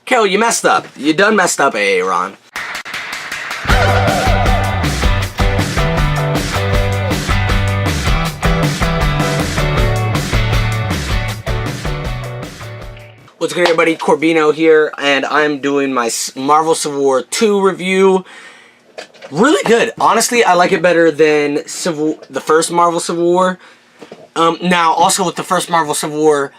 Carol, you messed up. You done messed up, Aaron. What's good, everybody? Corbino here, and I'm doing my Marvel Civil War 2 review. Really good. Honestly, I like it better than the first Marvel Civil War. Now, also with the first Marvel Civil War,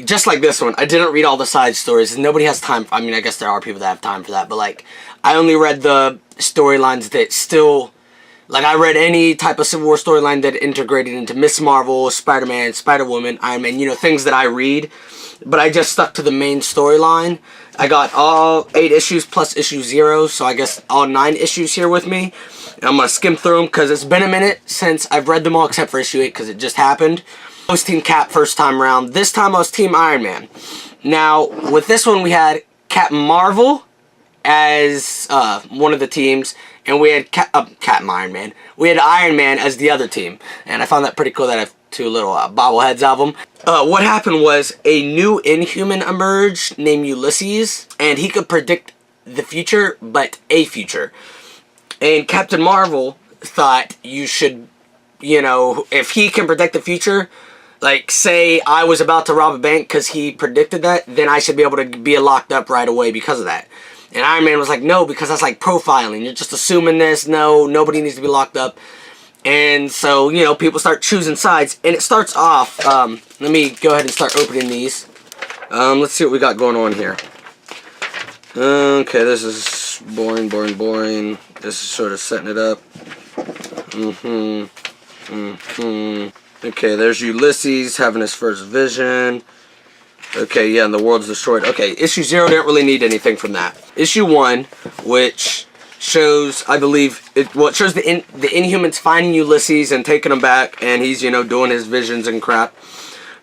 just like this one, I didn't read all the side stories. Nobody has time. I mean, I guess there are people that have time for that, but like, I only read the storylines that still, like, I read any type of Civil War storyline that integrated into Miss Marvel, Spider-Man, Spider-Woman, Iron Man, you know, things that I read. But I just stuck to the main storyline. I got all 8 issues plus issue 0, so I guess all 9 issues here with me. And I'm going to skim through them because it's been a minute since I've read them all except for issue 8 because it just happened. I was Team Cap first time around. This time I was Team Iron Man. Now, with this one we had Captain Marvel as one of the teams, and we had Captain Iron Man. We had Iron Man as the other team, and I found that pretty cool that I have 2 little bobbleheads of them. What happened was a new Inhuman emerged named Ulysses, and he could predict the future, but a future. And Captain Marvel thought you should, you know, if he can predict the future, like say I was about to rob a bank because he predicted that, then I should be able to be locked up right away because of that. And Iron Man was like, no, because that's like profiling. You're just assuming this. No, nobody needs to be locked up. And so, you know, people start choosing sides. And it starts off, let me go ahead and start opening these. Let's see what we got going on here. Okay, this is boring. This is sort of setting it up. Okay, there's Ulysses having his first vision. Okay, yeah, and the world's destroyed. Okay, issue 0 didn't really need anything from that. Issue 1, which shows, I believe, it shows the Inhumans finding Ulysses and taking him back, and he's, you know, doing his visions and crap.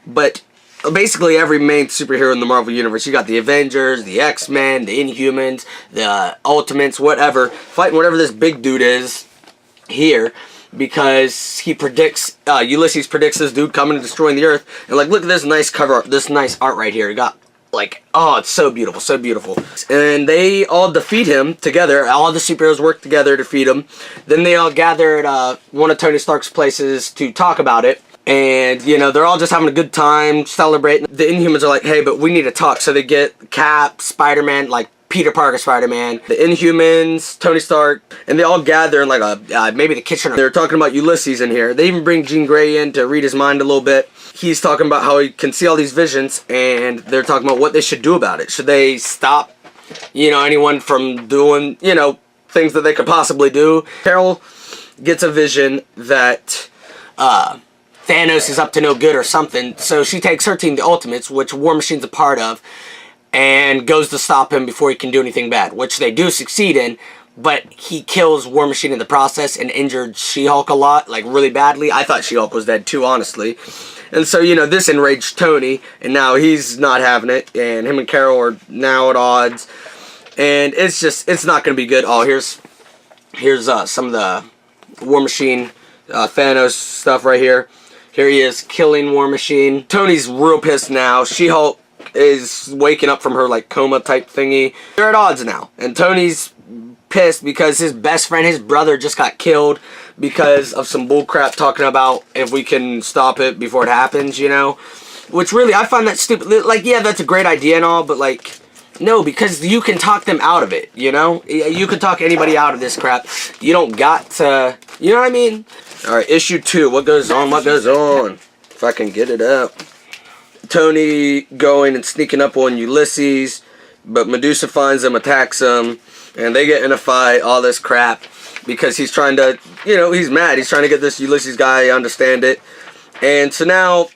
But basically every main superhero in the Marvel Universe, you got the Avengers, the X-Men, the Inhumans, the Ultimates, whatever, fighting whatever this big dude is here, because he predicts, Ulysses predicts this dude coming and destroying the Earth. And like, look at this nice cover art, this nice art right here. You got, like, oh, it's so beautiful, so beautiful. And they all defeat him together. All the superheroes work together to defeat him. Then they all gather at one of Tony Stark's places to talk about it. And, you know, they're all just having a good time, celebrating. The Inhumans are like, hey, but we need to talk. So they get Cap, Spider-Man, like Peter Parker Spider-Man, the Inhumans, Tony Stark, and they all gather in like a, maybe the kitchen. They're talking about Ulysses in here. They even bring Jean Grey in to read his mind a little bit. He's talking about how he can see all these visions, and they're talking about what they should do about it. Should they stop, you know, anyone from doing, you know, things that they could possibly do? Carol gets a vision that Thanos is up to no good or something, so she takes her team, the Ultimates, which War Machine's a part of, and goes to stop him before he can do anything bad, which they do succeed in, but he kills War Machine in the process and injured She-Hulk a lot, like really badly. I thought She-Hulk was dead too, honestly. And so, you know, this enraged Tony, and now he's not having it, and him and Carol are now at odds, and it's just, it's not going to be good. Oh, here's some of the War Machine, Thanos stuff right here. Here he is killing War Machine. Tony's real pissed now. She-Hulk is waking up from her like coma type thingy. They're at odds now, and Tony's pissed because his best friend, his brother, just got killed because of some bullcrap talking about if we can stop it before it happens, you know, which really I find that stupid. Like, yeah, that's a great idea and all, but like, no, because you can talk them out of it, you know, you can talk anybody out of this crap. You don't got to, you know what I mean? All right, issue 2, what goes on, if I can get it up. Tony going and sneaking up on Ulysses, but Medusa finds him, attacks him, and they get in a fight, all this crap, because he's trying to, you know, he's mad. He's trying to get this Ulysses guy to understand it. And so now,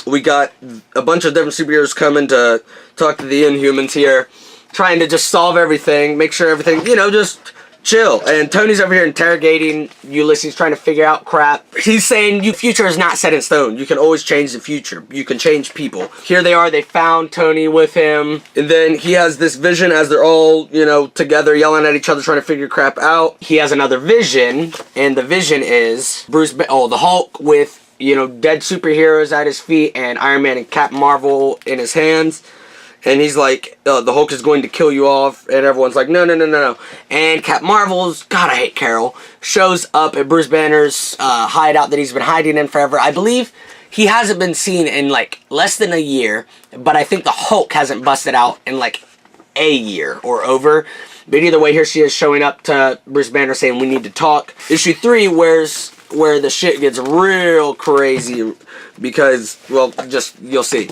we got a bunch of different superheroes coming to talk to the Inhumans here, trying to just solve everything, make sure everything, you know, just chill. And Tony's over here interrogating Ulysses, trying to figure out crap. He's saying your future is not set in stone. You can always change the future. You can change people. Here they are. They found Tony with him. And then he has this vision as they're all, you know, together yelling at each other, trying to figure crap out. He has another vision. And the vision is the Hulk with, you know, dead superheroes at his feet and Iron Man and Captain Marvel in his hands. And he's like, the Hulk is going to kill you off. And everyone's like, no, no, no, no, no. And Cap Marvel's, God, I hate Carol, shows up at Bruce Banner's hideout that he's been hiding in forever. I believe he hasn't been seen in like less than a year. But I think the Hulk hasn't busted out in like a year or over. But either way, here she is showing up to Bruce Banner saying, we need to talk. Issue 3, where the shit gets real crazy because, well, just, you'll see.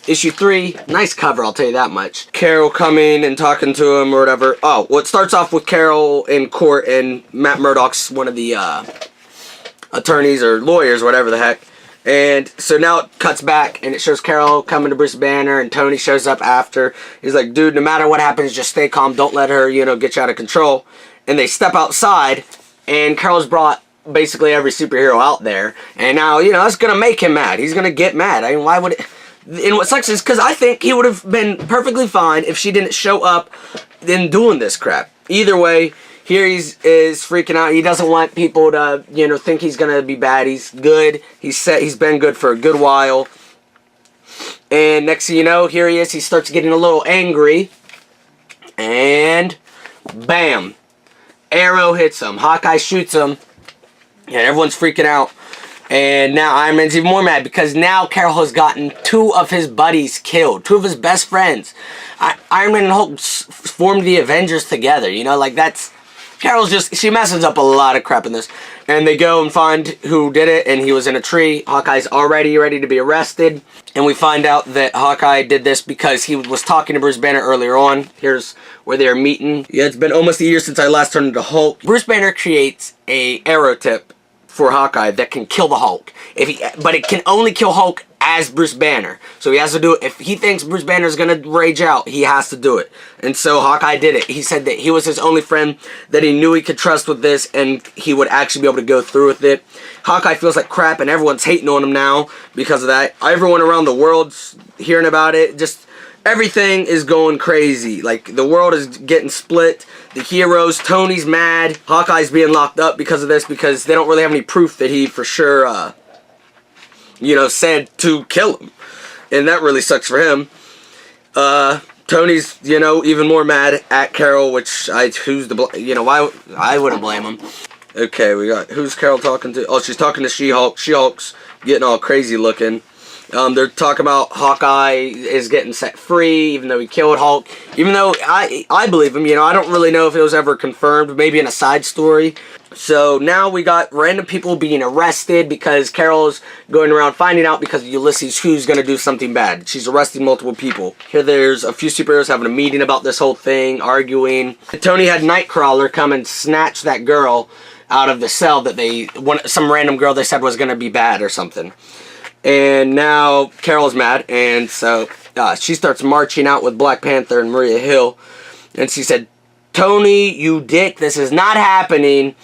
Issue 3, nice cover, I'll tell you that much. Carol coming and talking to him or whatever. Oh, well, it starts off with Carol in court and Matt Murdock's one of the attorneys or lawyers, whatever the heck. And so now it cuts back and it shows Carol coming to Bruce Banner and Tony shows up after. He's like, dude, no matter what happens, just stay calm. Don't let her, you know, get you out of control. And they step outside and Carol's brought basically every superhero out there. And now, you know, that's going to make him mad. He's going to get mad. I mean, why would it... And what sucks is because I think he would have been perfectly fine if she didn't show up in doing this crap. Either way, here is freaking out. He doesn't want people to, you know, think he's going to be bad. He's good. He's been good for a good while. And next thing you know, here he is. He starts getting a little angry. And bam. Arrow hits him. Hawkeye shoots him. And everyone's freaking out. And now Iron Man's even more mad because now Carol has gotten 2 of his buddies killed. 2 of his best friends. Iron Man and Hulk formed the Avengers together. You know, like that's... Carol's just... She messes up a lot of crap in this. And they go and find who did it. And he was in a tree. Hawkeye's already ready to be arrested. And we find out that Hawkeye did this because he was talking to Bruce Banner earlier on. Here's where they're meeting. Yeah, it's been almost a year since I last turned into Hulk. Bruce Banner creates a arrow tip for Hawkeye that can kill the Hulk. But it can only kill Hulk as Bruce Banner. So he has to do it. If he thinks Bruce Banner is going to rage out, he has to do it. And so Hawkeye did it. He said that he was his only friend that he knew he could trust with this and he would actually be able to go through with it. Hawkeye feels like crap and everyone's hating on him now because of that. Everyone around the world's hearing about it. Just everything is going crazy. Like the world is getting split. The heroes, Tony's mad. Hawkeye's being locked up because of this because they don't really have any proof that he for sure you know, said to kill him. And that really sucks for him. Tony's, you know, even more mad at Carol, which you know, why I wouldn't blame him. Okay, we got, who's Carol talking to? Oh, she's talking to She-Hulk. She-Hulk's getting all crazy looking. They're talking about Hawkeye is getting set free, even though he killed Hulk. Even though I believe him, you know, I don't really know if it was ever confirmed, maybe in a side story. So now we got random people being arrested because Carol's going around finding out because of Ulysses who's going to do something bad. She's arresting multiple people. Here there's a few superheroes having a meeting about this whole thing, arguing. Tony had Nightcrawler come and snatch that girl out of the cell that some random girl they said was going to be bad or something. And now Carol's mad, and so she starts marching out with Black Panther and Maria Hill. And she said, Tony, you dick, this is not happening.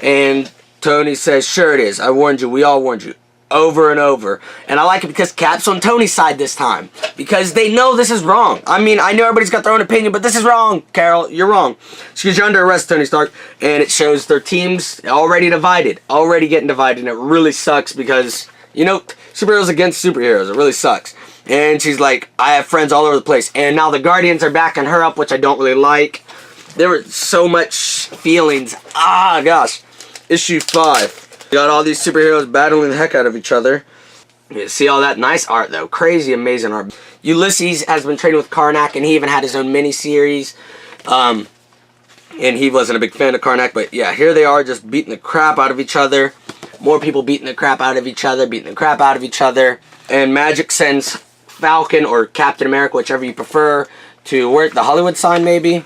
And Tony says, sure it is. I warned you. We all warned you. Over and over. And I like it because Cap's on Tony's side this time. Because they know this is wrong. I mean, I know everybody's got their own opinion, but this is wrong, Carol. You're wrong. She goes, you're under arrest, Tony Stark. And it shows their teams already divided. Already getting divided. And it really sucks because, you know, superheroes against superheroes. It really sucks. And she's like, I have friends all over the place. And now the Guardians are backing her up, which I don't really like. There were so much feelings. Ah, gosh. Issue 5. We got all these superheroes battling the heck out of each other. You see all that nice art, though. Crazy, amazing art. Ulysses has been training with Karnak, and he even had his own miniseries. And he wasn't a big fan of Karnak, but yeah, here they are just beating the crap out of each other. More people beating the crap out of each other, beating the crap out of each other. And Magic sends Falcon or Captain America, whichever you prefer, to where the Hollywood sign, maybe?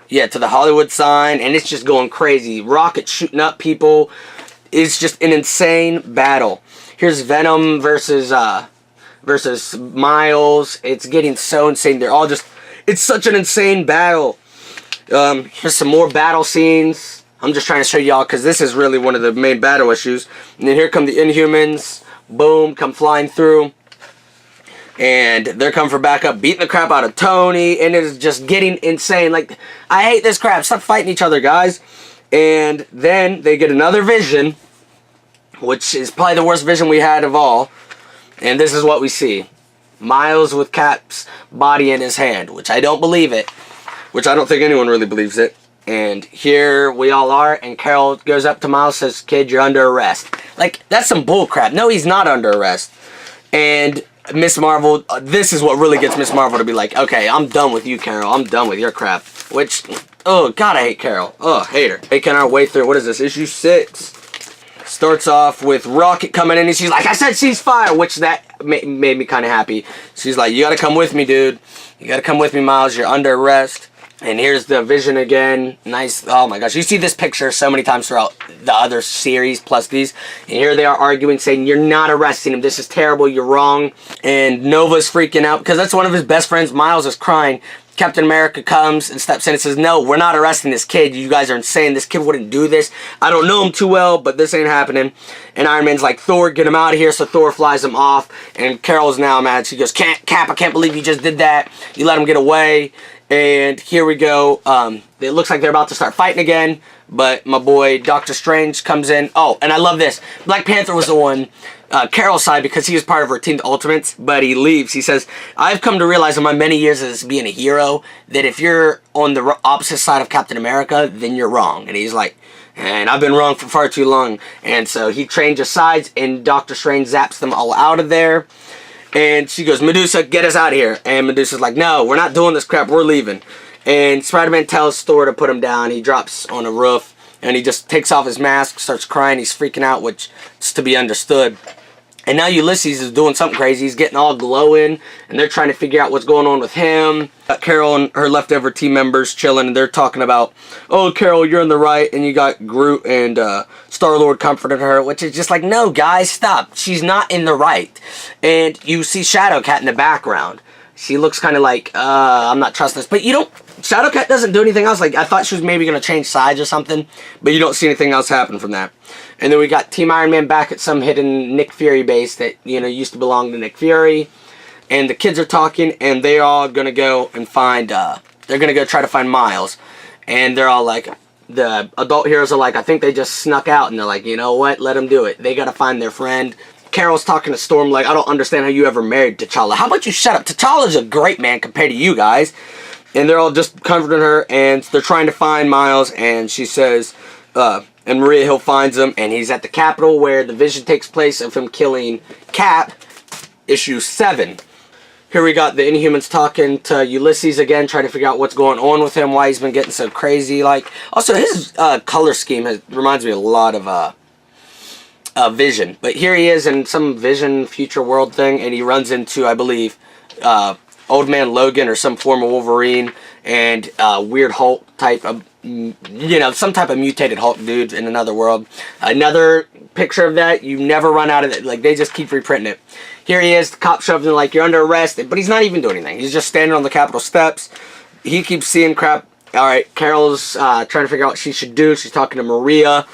Yeah, to the Hollywood sign, and it's just going crazy. Rocket shooting up people. It's just an insane battle. Here's Venom versus Miles. It's getting so insane. They're all just... It's such an insane battle. Here's some more battle scenes. I'm just trying to show y'all because this is really one of the main battle issues. And then here come the Inhumans. Boom, come flying through. And they're coming for backup, beating the crap out of Tony. And it is just getting insane. Like, I hate this crap. Stop fighting each other, guys. And then they get another vision, which is probably the worst vision we had of all. And this is what we see. Miles with Cap's body in his hand, which I don't believe it. Which I don't think anyone really believes it. And here we all are, and Carol goes up to Miles, says, "Kid, you're under arrest." Like, that's some bull crap. No, he's not under arrest. And Miss Marvel, this is what really gets Miss Marvel to be like, okay, I'm done with you, Carol. I'm done with your crap. Which, oh, God, I hate Carol. Oh, hate her. Making our way through, what is this, issue 6? Starts off with Rocket coming in, and she's like, "I said ceasefire," which that made me kind of happy. She's like, "You gotta come with me, dude. You gotta come with me, Miles. You're under arrest." And here's the Vision again. Nice. Oh my gosh. You see this picture so many times throughout the other series plus these. And here they are arguing, saying, "You're not arresting him. This is terrible. You're wrong." And Nova's freaking out because that's one of his best friends. Miles is crying. Captain America comes and steps in and says, "No, we're not arresting this kid. You guys are insane. This kid wouldn't do this. I don't know him too well, but this ain't happening." And Iron Man's like, "Thor, get him out of here." So Thor flies him off. And Carol's now mad. She goes, Cap, I can't believe you just did that. You let him get away." And here we go. It looks like they're about to start fighting again. But my boy, Doctor Strange, comes in. Oh, and I love this. Black Panther was the one, Carol's side, because he was part of her Team Ultimates. But he leaves. He says, "I've come to realize in my many years as being a hero that if you're on the opposite side of Captain America, then you're wrong." And he's like, "And I've been wrong for far too long." And so he changes sides, and Doctor Strange zaps them all out of there. And she goes, "Medusa, get us out of here." And Medusa's like, "No, we're not doing this crap. We're leaving." And Spider-Man tells Thor to put him down. He drops on a roof, and he just takes off his mask, starts crying. He's freaking out, which is to be understood. And now Ulysses is doing something crazy. He's getting all glowing, and they're trying to figure out what's going on with him. Got Carol and her leftover team members chilling, and they're talking about, "Oh, Carol, you're in the right," and you got Groot and Star-Lord comforting her, which is just like, no, guys, stop. She's not in the right. And you see Shadowcat in the background. She looks kind of like, I'm not trusting this. But you don't, Shadowcat doesn't do anything else. Like, I thought she was maybe going to change sides or something, but you don't see anything else happen from that. And then we got Team Iron Man back at some hidden Nick Fury base that, you know, used to belong to Nick Fury. And the kids are talking, and they're all going to go and find, they're going to go try to find Miles. And they're all like, the adult heroes are like, I think they just snuck out. And they're like, you know what, let them do it. They got to find their friend. Carol's talking to Storm like, "I don't understand how you ever married T'Challa. How about you shut up? T'Challa's a great man compared to you guys." And they're all just comforting her, and they're trying to find Miles, and she says, and Maria Hill finds him, and he's at the Capitol where the vision takes place of him killing Cap, issue 7. Here we got the Inhumans talking to Ulysses again, trying to figure out what's going on with him, why he's been getting so crazy. Like, also, his color scheme reminds me a lot of Vision. But here he is in some Vision future world thing, and he runs into, I believe, Old Man Logan or some form of Wolverine, and weird Hulk type of, you know, some type of mutated Hulk dude in another world. Another picture of that, you never run out of it. Like, they just keep reprinting it. Here he is, the cop shoved him like, "You're under arrest," but he's not even doing anything. He's just standing on the Capitol steps. He keeps seeing crap. Alright, Carol's trying to figure out what she should do. She's talking to Maria,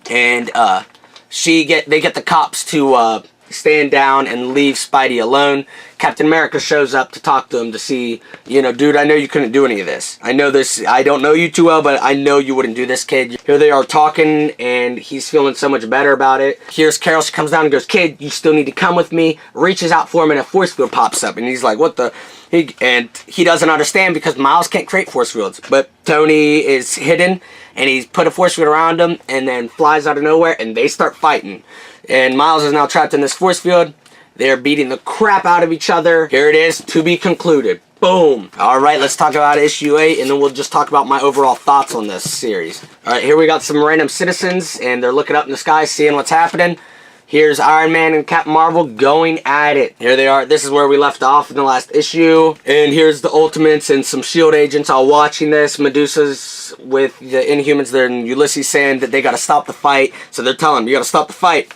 and they get the cops to stand down and leave Spidey alone. Captain America shows up to talk to him to see, you know, "Dude, I know you couldn't do any of this. I know this. I don't know you too well, but I know you wouldn't do this, kid." Here they are talking, and he's feeling so much better about it. Here's Carol. She comes down and goes, "Kid, you still need to come with me." Reaches out for him, and a force field pops up, and he's like, "What the?" He doesn't understand because Miles can't create force fields, but Tony is hidden, and he's put a force field around him, and then flies out of nowhere, and they start fighting. And Miles is now trapped in this force field. They're beating the crap out of each other. Here it is, to be concluded. Boom. Alright, let's talk about issue 8, and then we'll just talk about my overall thoughts on this series. Alright, here we got some random citizens, and they're looking up in the sky, seeing what's happening. Here's Iron Man and Captain Marvel going at it. Here they are. This is where we left off in the last issue. And here's the Ultimates and some S.H.I.E.L.D. agents all watching this. Medusa's with the Inhumans there, and Ulysses saying that they got to stop the fight. So they're telling him, "You got to stop the fight."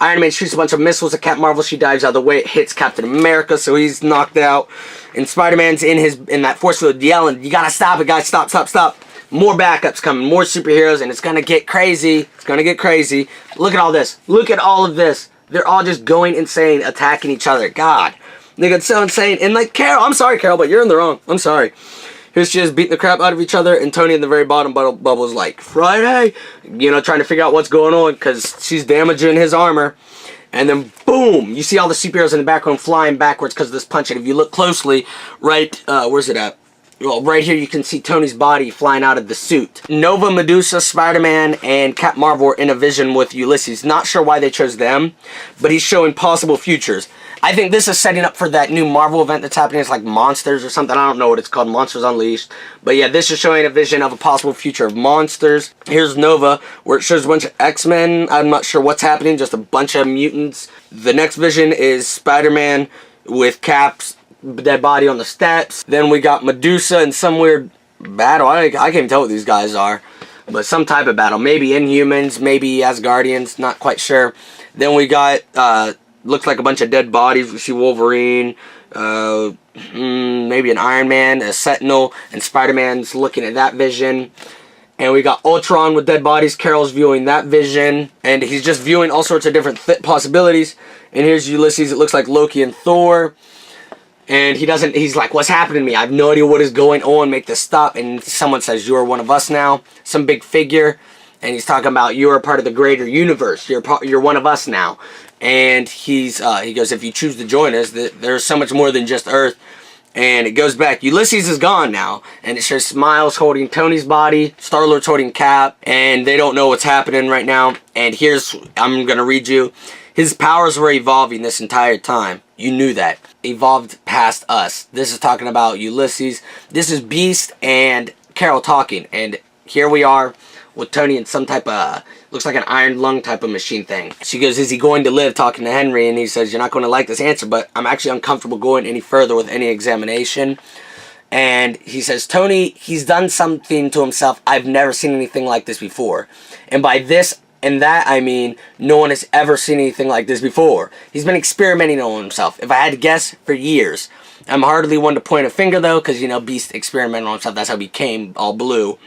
Iron Man shoots a bunch of missiles at Captain Marvel. She dives out of the way. It hits Captain America, so he's knocked out. And Spider-Man's in that force field yelling, "You gotta stop it, guys. Stop, stop, stop." More backups coming. More superheroes, and it's gonna get crazy. It's gonna get crazy. Look at all this. Look at all of this. They're all just going insane, attacking each other. God. They got so insane. And like, Carol, I'm sorry, Carol, but you're in the wrong. I'm sorry. Here's just beating the crap out of each other, and Tony in the very bottom bubble is like, "Friday," you know, trying to figure out what's going on because she's damaging his armor. And then boom, you see all the superheroes in the background flying backwards because of this punch. And if you look closely, right, where's it at? Well, right here you can see Tony's body flying out of the suit. Nova, Medusa, Spider-Man, and Cap Marvel are in a vision with Ulysses. Not sure why they chose them, but he's showing possible futures. I think this is setting up for that new Marvel event that's happening. It's like Monsters or something. I don't know what it's called. Monsters Unleashed. But yeah, this is showing a vision of a possible future of monsters. Here's Nova, where it shows a bunch of X-Men. I'm not sure what's happening. Just a bunch of mutants. The next vision is Spider-Man with Cap's dead body on the steps. Then we got Medusa in some weird battle. I can't even tell what these guys are. But some type of battle. Maybe Inhumans, maybe Asgardians. Not quite sure. Then we got... looks like a bunch of dead bodies. We see Wolverine, maybe an Iron Man, a Sentinel, and Spider-Man's looking at that vision. And we got Ultron with dead bodies. Carol's viewing that vision. And he's just viewing all sorts of different possibilities. And here's Ulysses. It looks like Loki and Thor. And he's like, what's happening to me? I have no idea what is going on. Make this stop. And someone says, you are one of us now. Some big figure. And he's talking about, you are part of the greater universe. You're one of us now. And he goes, if you choose to join us, there's so much more than just Earth. And it goes back. Ulysses is gone now. And it shows Miles holding Tony's body. Star-Lord's holding Cap. And they don't know what's happening right now. And I'm going to read you. His powers were evolving this entire time. You knew that. Evolved past us. This is talking about Ulysses. This is Beast and Carol talking. And here we are with Tony in some type of, looks like an iron lung type of machine thing. She goes, is he going to live? Talking to Henry. And he says, you're not going to like this answer, but I'm actually uncomfortable going any further with any examination. And he says, Tony, he's done something to himself. I've never seen anything like this before. And by this and that, I mean, no one has ever seen anything like this before. He's been experimenting on himself. If I had to guess, for years. I'm hardly one to point a finger, though, because, you know, Beast experimented on himself. That's how he became all blue.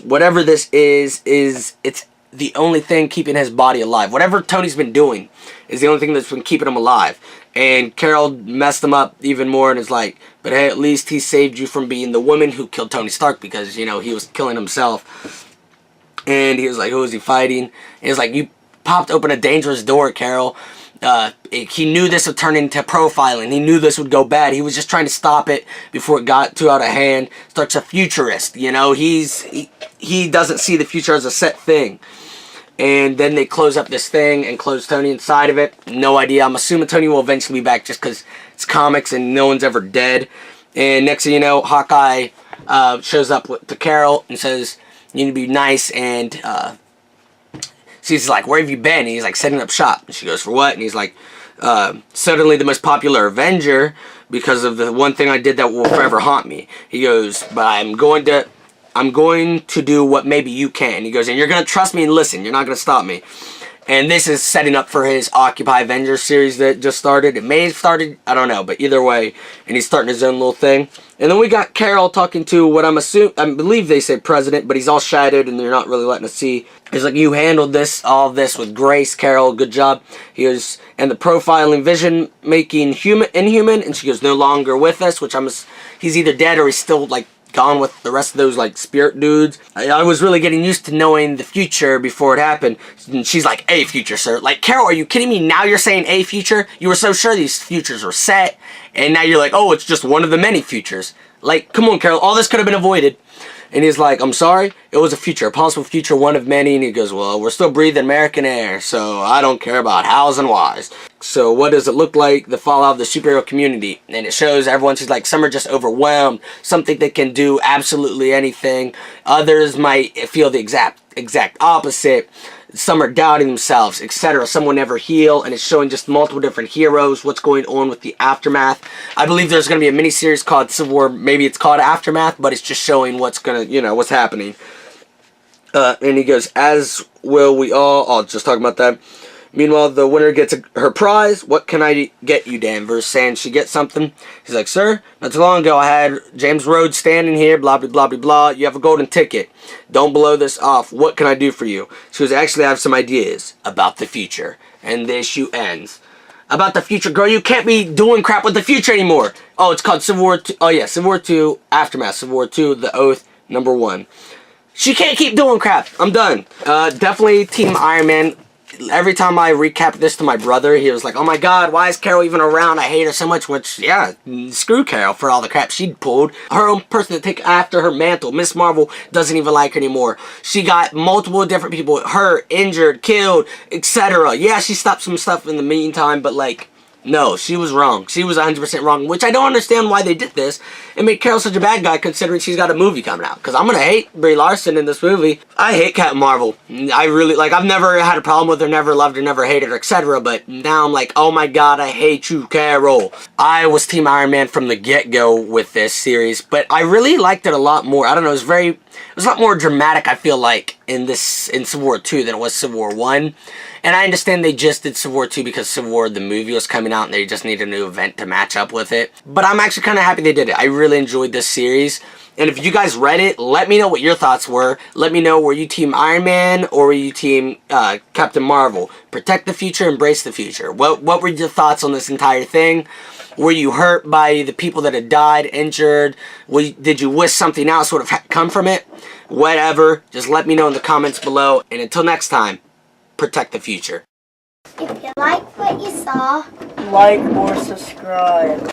Whatever this is it's the only thing keeping his body alive. Whatever Tony's been doing is the only thing that's been keeping him alive. And Carol messed him up even more and is like, but hey, at least he saved you from being the woman who killed Tony Stark because, you know, he was killing himself. And he was like, who is he fighting? And he was like, you popped open a dangerous door, Carol. He knew this would turn into profiling. He knew this would go bad. He was just trying to stop it before it got too out of hand. Stark's a futurist, you know. He doesn't see the future as a set thing. And then they close up this thing and close Tony inside of it. No idea. I'm assuming Tony will eventually be back just because it's comics and no one's ever dead. And next thing you know, Hawkeye shows up to Carol and says, you need to be nice. And she's like, where have you been? And he's like, setting up shop. And she goes, for what? And he's like, suddenly the most popular Avenger because of the one thing I did that will forever haunt me. He goes, but I'm going to do what maybe you can. He goes, and you're going to trust me and listen. You're not going to stop me. And this is setting up for his Occupy Avengers series that just started. It may have started, I don't know, but either way. And he's starting his own little thing. And then we got Carol talking to what I believe they say president, but he's all shadowed and they're not really letting us see. He's like, you handled all this with grace, Carol. Good job. He goes, and the profiling vision making inhuman. And she goes, no longer with us, which he's either dead or he's still like gone with the rest of those like spirit dudes. I was really getting used to knowing the future before it happened. And she's like, a future, sir. Like, Carol, are you kidding me? Now you're saying a future? You were so sure these futures were set. And now you're like, oh, it's just one of the many futures. Like, come on, Carol. All this could have been avoided. And he's like, I'm sorry. It was a future, a possible future, one of many. And he goes, well, we're still breathing American air, so I don't care about hows and whys. So what does it look like? The fallout of the superhero community. And it shows everyone's like, some are just overwhelmed. Some think they can do absolutely anything. Others might feel the exact opposite. Some are doubting themselves, etc. Some will never heal, and it's showing just multiple different heroes, what's going on with the aftermath. I believe there's going to be a mini-series called Civil War, maybe it's called Aftermath, but it's just showing what's going to, what's happening. And he goes, as will we all, I'll just talk about that. Meanwhile, the winner gets her prize. What can I get you, Danvers? Saying she gets something. He's like, sir, not too long ago I had James Rhodes standing here, blah, blah, blah, blah, blah. You have a golden ticket. Don't blow this off. What can I do for you? She goes, actually, I have some ideas about the future. And the issue ends. About the future, girl, you can't be doing crap with the future anymore. Oh, it's called Civil War 2. Oh, yeah, Civil War 2, Aftermath. Civil War 2, The Oath, #1. She can't keep doing crap. I'm done. Definitely Team Iron Man. every time I recapped this to my brother, he was like, oh my god, why is Carol even around? I hate her so much, which, yeah, screw Carol for all the crap she'd pulled. Her own person to take after her mantle. Miss Marvel doesn't even like her anymore. She got multiple different people hurt, injured, killed, etc. Yeah, she stopped some stuff in the meantime, but like, no, she was wrong. She was 100% wrong, which I don't understand why they did this and made Carol such a bad guy considering she's got a movie coming out. Because I'm going to hate Brie Larson in this movie. I hate Captain Marvel. I really, like, I've never had a problem with her, never loved her, never hated her, etc. But now I'm like, oh my god, I hate you, Carol. I was Team Iron Man from the get-go with this series, but I really liked it a lot more. I don't know, it was a lot more dramatic, I feel like, in Civil War 2 than it was Civil War 1. And I understand they just did Civil War 2 because Civil War, the movie, was coming out and they just needed a new event to match up with it. But I'm actually kind of happy they did it. I really enjoyed this series. And if you guys read it, let me know what your thoughts were. Let me know, were you Team Iron Man or were you Team Captain Marvel? Protect the future, embrace the future. What were your thoughts on this entire thing? Were you hurt by the people that had died, injured? Did you wish something else would have come from it? Whatever. Just let me know in the comments below. And until next time, protect the future. If you like what you saw, like or subscribe.